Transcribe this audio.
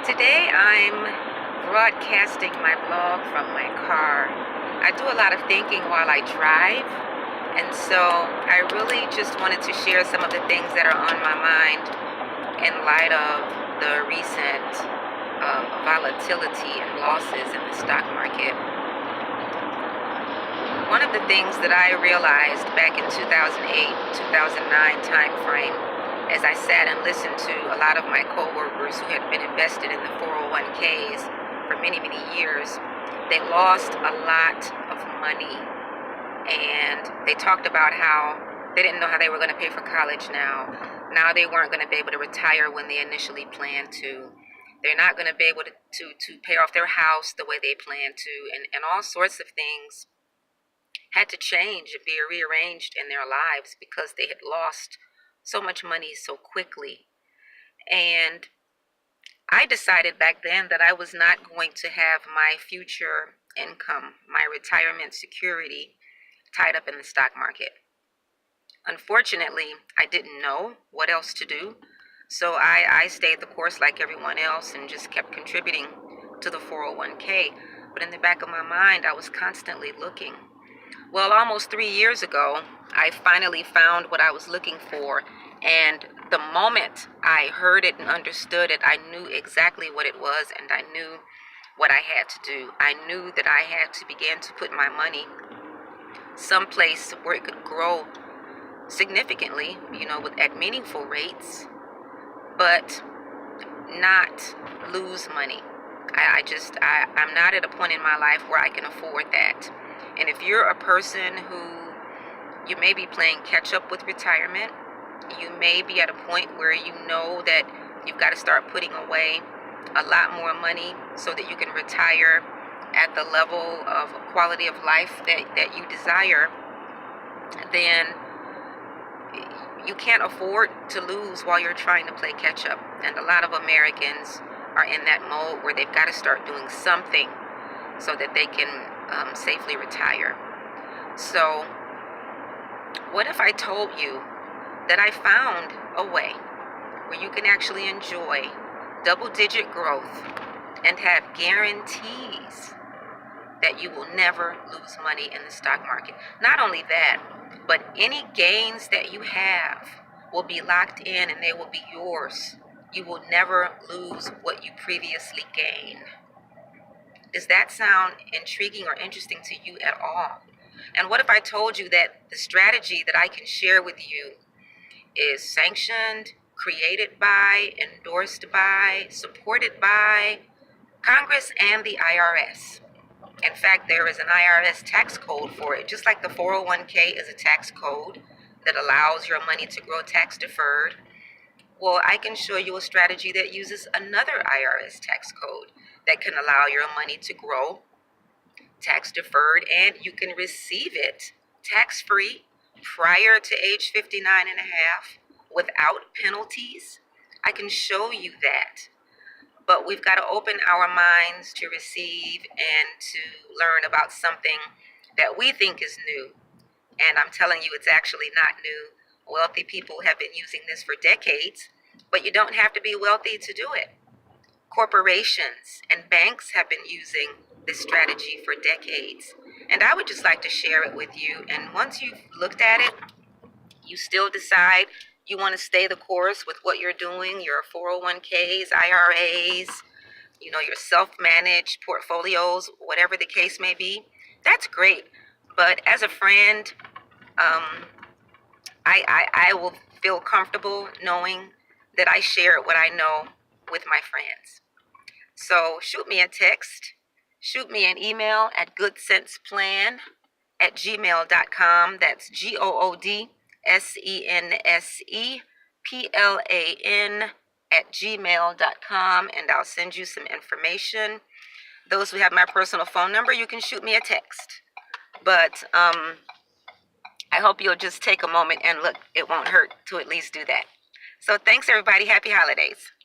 Today I'm broadcasting my blog from my car. I do a lot of thinking while I drive, and so I really just wanted to share some of the things that are on my mind in light of the recent volatility and losses in the stock market. One of the things that I realized back in 2008-2009 time frame, as I sat and listened to a lot of my coworkers who had been invested in the 401ks for many, many years, they lost a lot of money. And they talked about how they didn't know how they were going to pay for college now. Now they weren't going to be able to retire when they initially planned to. They're not going to be able to pay off their house the way they planned to. And all sorts of things had to change and be rearranged in their lives because they had lost so much money so quickly. And I decided back then that I was not going to have my future income, my retirement security, tied up in the stock market. Unfortunately, I didn't know what else to do, so I stayed the course like everyone else and just kept contributing to the 401k. But in the back of my mind, I was constantly looking. Well, almost 3 years ago, I finally found what I was looking for, and the moment I heard it and understood it, I knew exactly what it was, and I knew what I had to do. I knew that I had to begin to put my money someplace where it could grow significantly, at meaningful rates, but not lose money. I'm not at a point in my life where I can afford that. And if you're a person who you may be playing catch up with retirement, you may be at a point where you know that you've got to start putting away a lot more money so that you can retire at the level of quality of life that you desire, then you can't afford to lose while you're trying to play catch up. And a lot of Americans are in that mode where they've got to start doing something so that they can safely retire. So what if I told you that I found a way where you can actually enjoy double-digit growth and have guarantees that you will never lose money in the stock market? Not only that, but any gains that you have will be locked in and they will be yours. You will never lose what you previously gained. Does that sound intriguing or interesting to you at all? And what if I told you that the strategy that I can share with you is sanctioned, created by, endorsed by, supported by Congress and the IRS? In fact, there is an IRS tax code for it, just like the 401k is a tax code that allows your money to grow tax deferred. Well, I can show you a strategy that uses another IRS tax code that can allow your money to grow tax deferred, and you can receive it tax free prior to age 59 and a half without penalties. I can show you that. But we've got to open our minds to receive and to learn about something that we think is new. And I'm telling you, it's actually not new. Wealthy people have been using this for decades, but you don't have to be wealthy to do it. Corporations and banks have been using this strategy for decades. And I would just like to share it with you. And once you've looked at it, you still decide you want to stay the course with what you're doing, your 401ks, IRAs, your self-managed portfolios, whatever the case may be, that's great. But as a friend, I will feel comfortable knowing that I share what I know with my friends. So shoot me a text, shoot me an email at goodsenseplan@gmail.com. That's GOODSENSEPLAN@gmail.com, and I'll send you some information. Those who have my personal phone number, you can shoot me a text. But I hope you'll just take a moment and look. It won't hurt to at least do that. So thanks, everybody. Happy holidays.